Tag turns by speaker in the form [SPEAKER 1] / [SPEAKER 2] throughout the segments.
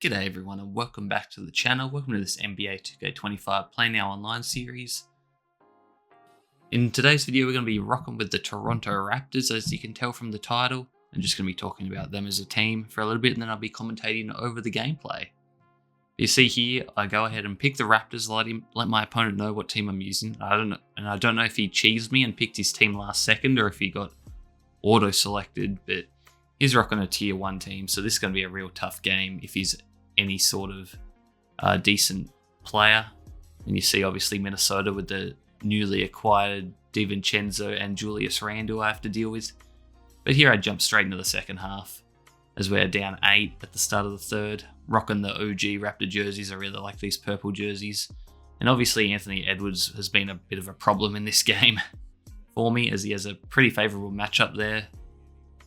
[SPEAKER 1] G'day everyone and welcome back to the channel. Welcome to this NBA 2K25 Play Now Online series. In today's video we're going to be rocking with the Toronto Raptors, as you can tell from the title. I'm just going to be talking about them as a team for a little bit and then I'll be commentating over the gameplay. You see here, I go ahead and pick the Raptors, let my opponent know what team I'm using. I don't know if he cheesed me and picked his team last second or if he got auto-selected, but he's rocking a tier 1 team, so this is going to be a real tough game if he's any sort of decent player. And you see obviously Minnesota with the newly acquired DiVincenzo and Julius Randle I have to deal with. But here I jump straight into the second half as we're down 8 at the start of the third, rocking the OG Raptor jerseys. I really like these purple jerseys. And obviously Anthony Edwards has been a bit of a problem in this game for me, as he has a pretty favourable matchup there.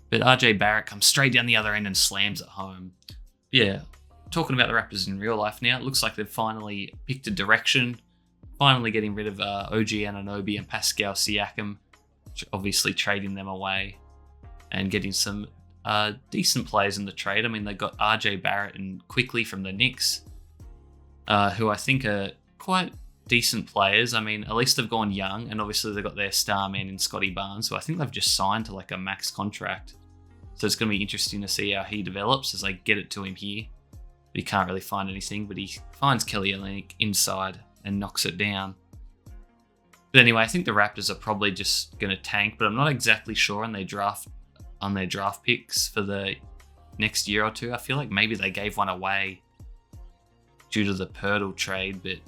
[SPEAKER 1] But RJ Barrett comes straight down the other end and slams it home. Yeah, talking about the Raptors in real life now, it looks like they've finally picked a direction, finally getting rid of OG Anunoby and Pascal Siakam, obviously trading them away and getting some decent players in the trade. I mean, they got RJ Barrett and Quickly from the Knicks, who I think are quite decent players. I mean, at least they've gone young, and obviously they've got their star man in Scotty Barnes, who I think they've just signed to like a max contract. So it's going to be interesting to see how he develops as I get it to him here. But he can't really find anything, but he finds Kelly Olynyk inside and knocks it down. But anyway, I think the Raptors are probably just going to tank, but I'm not exactly sure on their draft picks for the next year or two. I feel like maybe they gave one away due to the Pirtle trade, but I'm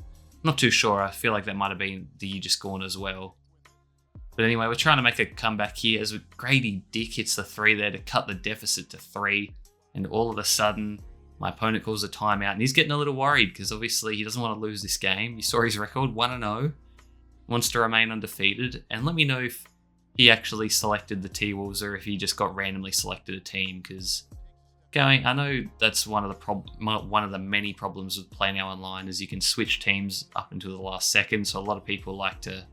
[SPEAKER 1] not too sure. I feel like that might have been the year just gone as well. But anyway, we're trying to make a comeback here as Grady Dick hits the 3 there to cut the deficit to 3. And all of a sudden, my opponent calls a timeout and he's getting a little worried because obviously he doesn't want to lose this game. You saw his record, 1-0, wants to remain undefeated. And let me know if he actually selected the T-Wolves or if he just got randomly selected a team, because I know that's one of the many problems with Play Now Online is you can switch teams up until the last second. So a lot of people like to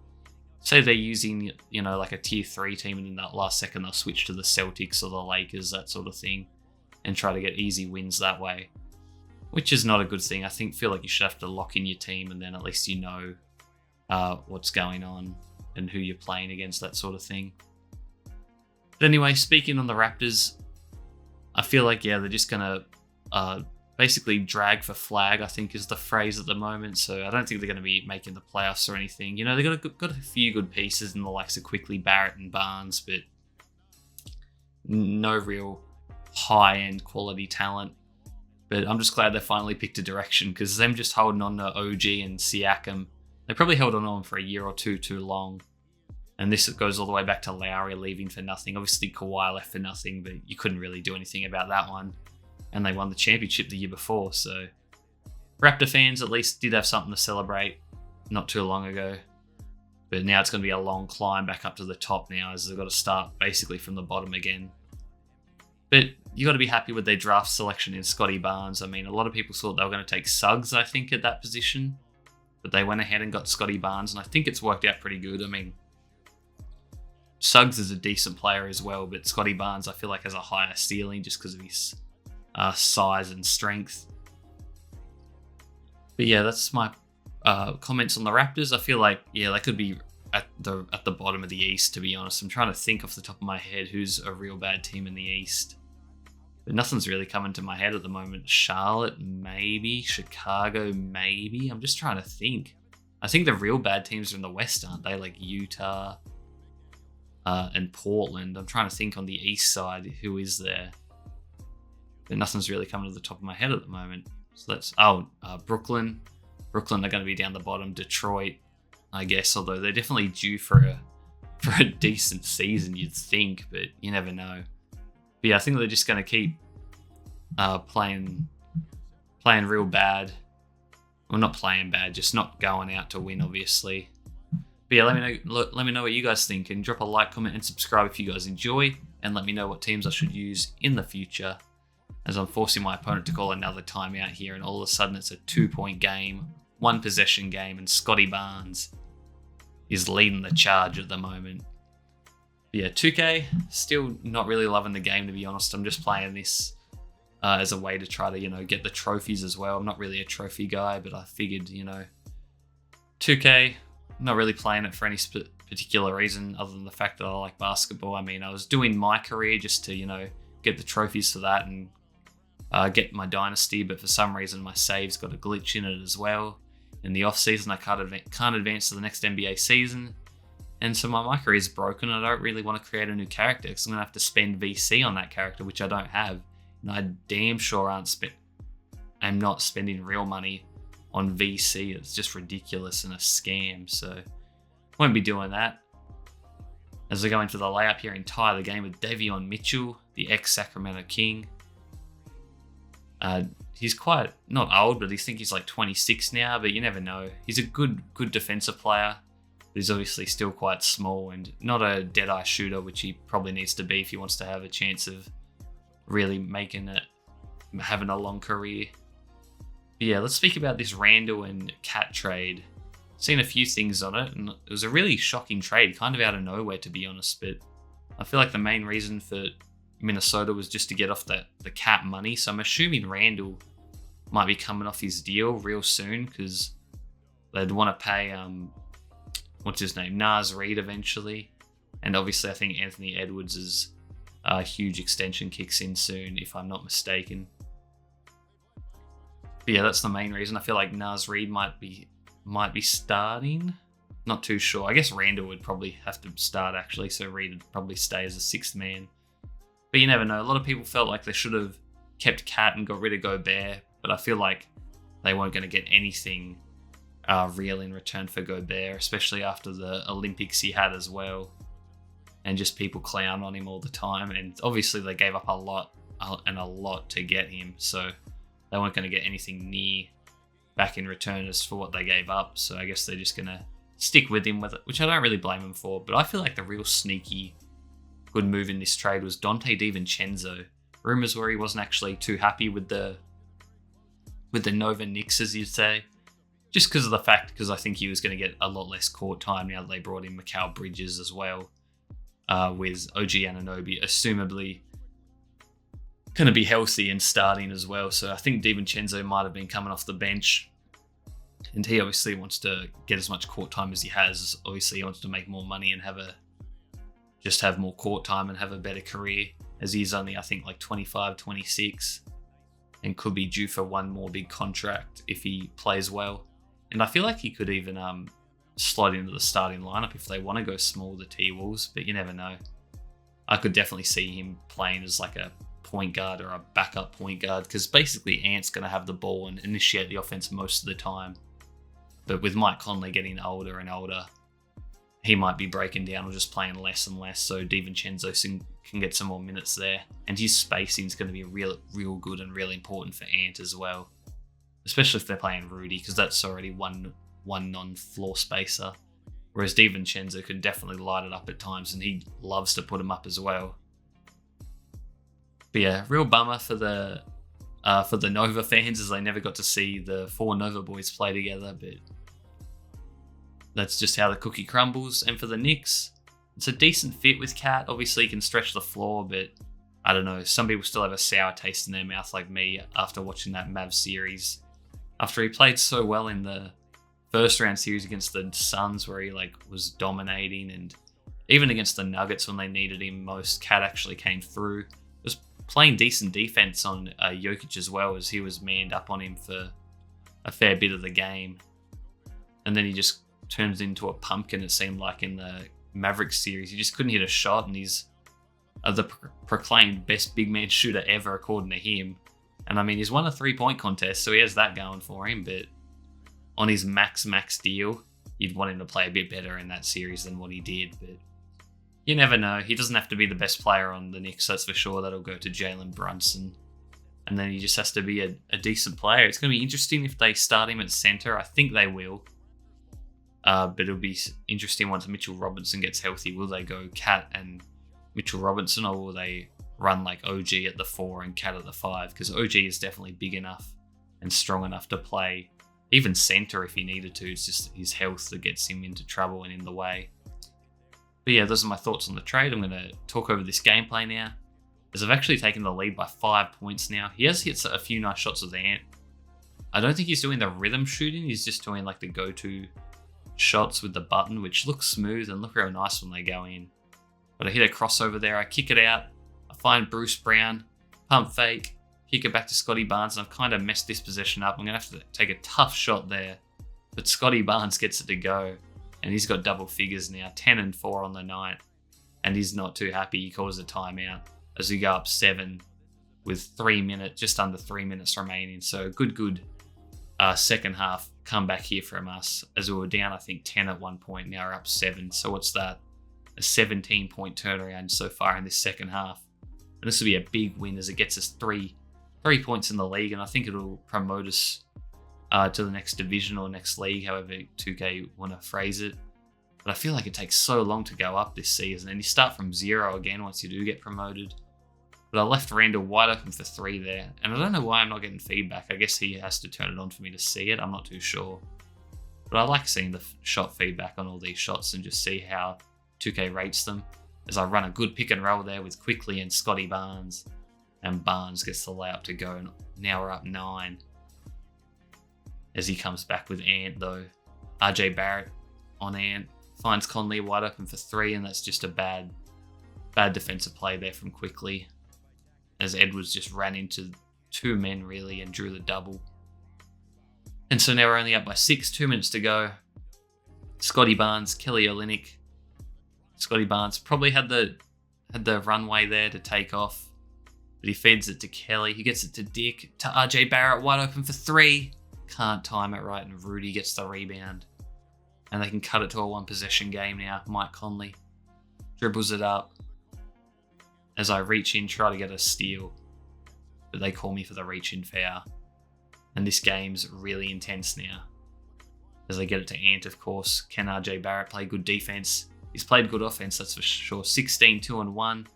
[SPEAKER 1] say they're using, like a tier 3 team, and in that last second they'll switch to the Celtics or the Lakers, that sort of thing, and try to get easy wins that way, which is not a good thing. I feel like you should have to lock in your team, and then at least you know what's going on and who you're playing against, that sort of thing. But anyway, speaking on the Raptors, I feel like, they're just going to basically drag for flag, I think is the phrase at the moment. So I don't think they're going to be making the playoffs or anything. They've got a few good pieces in the likes of Quickly, Barrett and Barnes, but no real high-end quality talent. But I'm just glad they finally picked a direction, because them just holding on to OG and Siakam, they probably held on for a year or two too long. And this goes all the way back to Lowry leaving for nothing. Obviously, Kawhi left for nothing, but you couldn't really do anything about that one. And they won the championship the year before, so Raptor fans at least did have something to celebrate not too long ago. But now it's going to be a long climb back up to the top now, as they've got to start basically from the bottom again. But you got to be happy with their draft selection in Scotty Barnes. I mean, a lot of people thought they were going to take Suggs, I think, at that position. But they went ahead and got Scotty Barnes, and I think it's worked out pretty good. I mean, Suggs is a decent player as well, but Scotty Barnes I feel like has a higher ceiling just because of his size and strength. But yeah, that's my comments on the Raptors. I feel like, they could be at the bottom of the East, to be honest. I'm trying to think off the top of my head who's a real bad team in the East. But nothing's really coming to my head at the moment. Charlotte, maybe. Chicago, maybe. I'm just trying to think. I think the real bad teams are in the West, aren't they? Like Utah and Portland. I'm trying to think on the East side, who is there? But nothing's really coming to the top of my head at the moment. So that's Brooklyn. Brooklyn are going to be down the bottom. Detroit, I guess, although they're definitely due for a decent season, you'd think, but you never know. But yeah, I think they're just going to keep playing real bad. Well, not playing bad, just not going out to win, obviously. But yeah, let me know what you guys think, and drop a like, comment, and subscribe if you guys enjoy, and let me know what teams I should use in the future, as I'm forcing my opponent to call another timeout here, and all of a sudden it's a 2-point game, 1 possession game, and Scotty Barnes is leading the charge at the moment. But yeah, 2K, still not really loving the game, to be honest. I'm just playing this as a way to try to, get the trophies as well. I'm not really a trophy guy, but I figured, 2K, not really playing it for any particular reason other than the fact that I like basketball. I mean, I was doing my career just to, get the trophies for that and get my dynasty, but for some reason my save's got a glitch in it as well. In the off season, I can't advance to the next NBA season, and so my career is broken. I don't really want to create a new character because I'm gonna have to spend VC on that character, which I don't have, and I damn sure I'm not spending real money on VC. It's just ridiculous and a scam, so won't be doing that. As we go into the layup here and tie the game with Davion Mitchell, the ex-Sacramento King. He's quite, not old, but I think he's like 26 now, but you never know. He's a good defensive player, but he's obviously still quite small and not a dead-eye shooter, which he probably needs to be if he wants to have a chance of really having a long career. But yeah, let's speak about this Randall and Cat trade. Seen a few things on it, and it was a really shocking trade, kind of out of nowhere, to be honest, but I feel like the main reason for Minnesota was just to get off the Cat money, so I'm assuming Randall might be coming off his deal real soon because they'd want to pay, what's his name, Naz Reid eventually, and obviously I think Anthony Edwards' huge extension kicks in soon, if I'm not mistaken. But yeah, that's the main reason. I feel like Naz Reid might be starting. Not too sure. I guess Randall would probably have to start actually, so Reid would probably stay as a sixth man. But you never know. A lot of people felt like they should have kept Cat and got rid of Gobert, but I feel like they weren't going to get anything real in return for Gobert, especially after the Olympics he had as well, and just people clown on him all the time. And obviously they gave up a lot to get him, so they weren't going to get anything near back in return as for what they gave up. So I guess they're just going to stick with him with it, which I don't really blame him for. But I feel like the real sneaky good move in this trade was Dante DiVincenzo. Rumors were he wasn't actually too happy with the Nova Knicks, as you'd say, just because I think he was going to get a lot less court time now that they brought in Mikal Bridges as well, with OG Anunoby assumably going to be healthy and starting as well. So I think DiVincenzo might have been coming off the bench, and he obviously wants to get as much court time as he has. Obviously he wants to make more money and have more court time and have a better career, as he's only, I think, like 25, 26 and could be due for one more big contract if he plays well. And I feel like he could even slot into the starting lineup if they want to go small, the T-Wolves, but you never know. I could definitely see him playing as like a point guard or a backup point guard, because basically Ant's going to have the ball and initiate the offense most of the time. But with Mike Conley getting older and older, he might be breaking down or just playing less and less, so DiVincenzo can get some more minutes there. And his spacing is going to be real good and really important for Ant as well, especially if they're playing Rudy, because that's already one non-floor spacer, whereas DiVincenzo could definitely light it up at times, and he loves to put him up as well. But yeah, real bummer for the Nova fans, as they never got to see the four Nova boys play together, but that's just how the cookie crumbles. And for the Knicks, it's a decent fit with Cat. Obviously, he can stretch the floor, but I don't know. Some people still have a sour taste in their mouth, like me, after watching that Mavs series. After he played so well in the first round series against the Suns, where he was dominating, and even against the Nuggets when they needed him most, Cat actually came through. Was playing decent defense on Jokic as well, as he was manned up on him for a fair bit of the game. And then he just turns into a pumpkin, it seemed like, in the Mavericks series. He just couldn't hit a shot, and he's the proclaimed best big man shooter ever, according to him. And I mean, he's won a 3-point contest, so he has that going for him, but on his max deal, you'd want him to play a bit better in that series than what he did. But you never know. He doesn't have to be the best player on the Knicks, that's for sure. That'll go to Jalen Brunson. And then he just has to be a decent player. It's going to be interesting if they start him at center. I think they will. But it'll be interesting once Mitchell Robinson gets healthy. Will they go Cat and Mitchell Robinson, or will they run like OG at the 4 and Cat at the 5? Because OG is definitely big enough and strong enough to play even center if he needed to. It's just his health that gets him into trouble and in the way. But yeah, those are my thoughts on the trade. I'm going to talk over this gameplay now. as I've actually taken the lead by 5 points now. He has hit a few nice shots with Ant. I don't think he's doing the rhythm shooting. He's just doing like the go-to shots with the button, which looks smooth and look real nice when they go in. But I hit a crossover there. I kick it out. I find Bruce Brown, pump fake, kick it back to Scotty Barnes, and I've kind of messed this possession up. I'm going to have to take a tough shot there. But Scotty Barnes gets it to go, and he's got double figures now, 10 and 4 on the night. And he's not too happy. He calls a timeout as we go up 7 with just under 3 minutes remaining. So good second half comeback here from us, as we were down, I think, 10 at one point. Now we're up 7. So what's that? A 17-point turnaround so far in this second half. And this will be a big win as it gets us 3 points in the league, and I think it'll promote us to the next division or next league, however 2K want to phrase it. But I feel like it takes so long to go up this season, and you start from 0 again once you do get promoted. But I left Randall wide open for 3 there, and I don't know why I'm not getting feedback. I guess he has to turn it on for me to see it. I'm not too sure. But I like seeing the shot feedback on all these shots and just see how 2K rates them, as I run a good pick and roll there with Quickly and Scotty Barnes, and Barnes gets the layup to go, and now we're up 9 as he comes back with Ant though. RJ Barrett on Ant, finds Conley wide open for 3, and that's just a bad defensive play there from Quickly, as Edwards just ran into 2 men really and drew the double. And so now we're only up by 6, 2 minutes to go. Scotty Barnes, Kelly Olynyk. Scotty Barnes probably had the runway there to take off, but he feeds it to Kelly. He gets it to Dick, to RJ Barrett, wide open for 3. Can't time it right, and Rudy gets the rebound. And they can cut it to a 1-possession game now. Mike Conley dribbles it up as I reach in, try to get a steal, but they call me for the reach-in foul. And this game's really intense now, as they get it to Ant, of course. Can RJ Barrett play good defense? He's played good offense, that's for sure. 16, 2 and 1.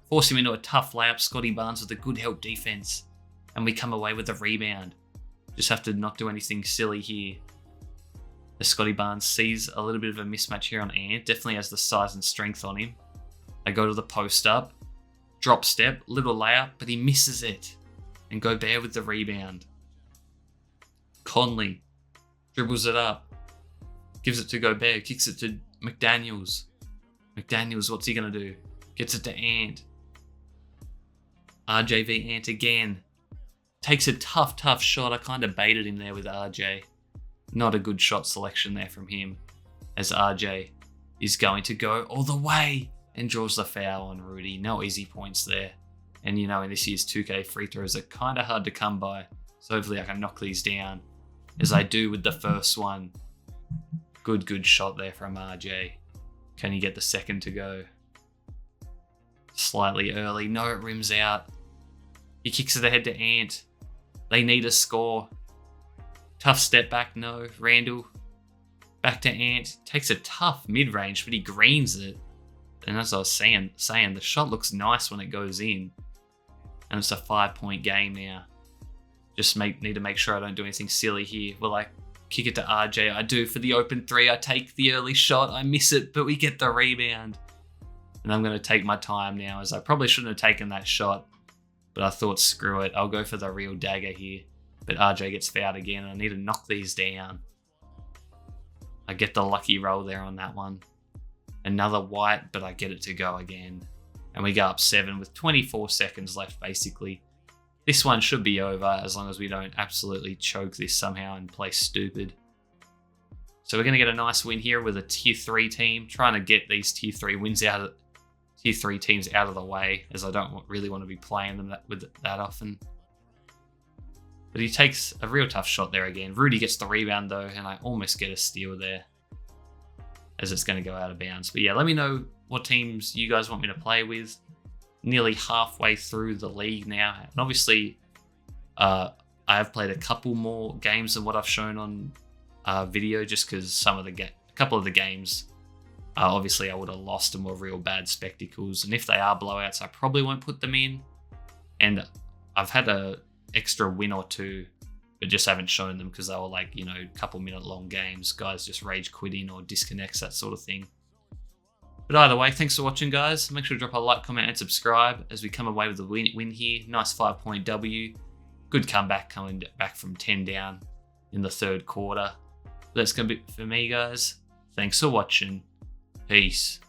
[SPEAKER 1] Force him into a tough layup. Scotty Barnes with a good help defense, and we come away with the rebound. Just have to not do anything silly here. As Scotty Barnes sees a little bit of a mismatch here on Ant, definitely has the size and strength on him. I go to the post up, drop step, little layup, but he misses it. And Gobert with the rebound. Conley dribbles it up, gives it to Gobert, kicks it to McDaniels. McDaniels, what's he going to do? Gets it to Ant. RJ v Ant again. Takes a tough shot. I kind of baited him there with RJ. Not a good shot selection there from him, as RJ is going to go all the way and draws the foul on Rudy. No easy points there. And you know, in this year's 2K, free throws are kind of hard to come by. So hopefully I can knock these down, as I do with the first one. Good shot there from RJ. Can he get the second to go? Slightly early. No, it rims out. He kicks it ahead to Ant. They need a score. Tough step back, no. Randall. Back to Ant. Takes a tough mid-range, but he greens it. And as I was saying, the shot looks nice when it goes in. And it's a 5-point game now. Just need to make sure I don't do anything silly here. Will I kick it to RJ? I do for the open 3. I take the early shot. I miss it, but we get the rebound. And I'm going to take my time now, as I probably shouldn't have taken that shot. But I thought, screw it, I'll go for the real dagger here. But RJ gets fouled again, and I need to knock these down. I get the lucky roll there on that one. Another white, but I get it to go again. And we go up 7 with 24 seconds left, basically. This one should be over, as long as we don't absolutely choke this somehow and play stupid. So we're going to get a nice win here with a Tier 3 team, trying to get these Tier 3 wins out of Tier 3 teams out of the way, as I don't really want to be playing them that often. But he takes a real tough shot there again. Rudy gets the rebound though, and I almost get a steal there, as it's going to go out of bounds. But yeah, let me know what teams you guys want me to play with. Nearly halfway through the league now, and obviously I have played a couple more games than what I've shown on video, just because a couple of the games obviously I would have lost and were real bad spectacles, and if they are blowouts I probably won't put them in. And I've had a extra win or two, but just haven't shown them because they were like, couple minute long games, guys just rage quitting or disconnects, that sort of thing. But either way, thanks for watching, guys. Make sure to drop a like, comment, and subscribe as we come away with a win here. Nice 5-point W. Good comeback coming back from 10 down in the third quarter. That's going to be it for me, guys. Thanks for watching. Peace.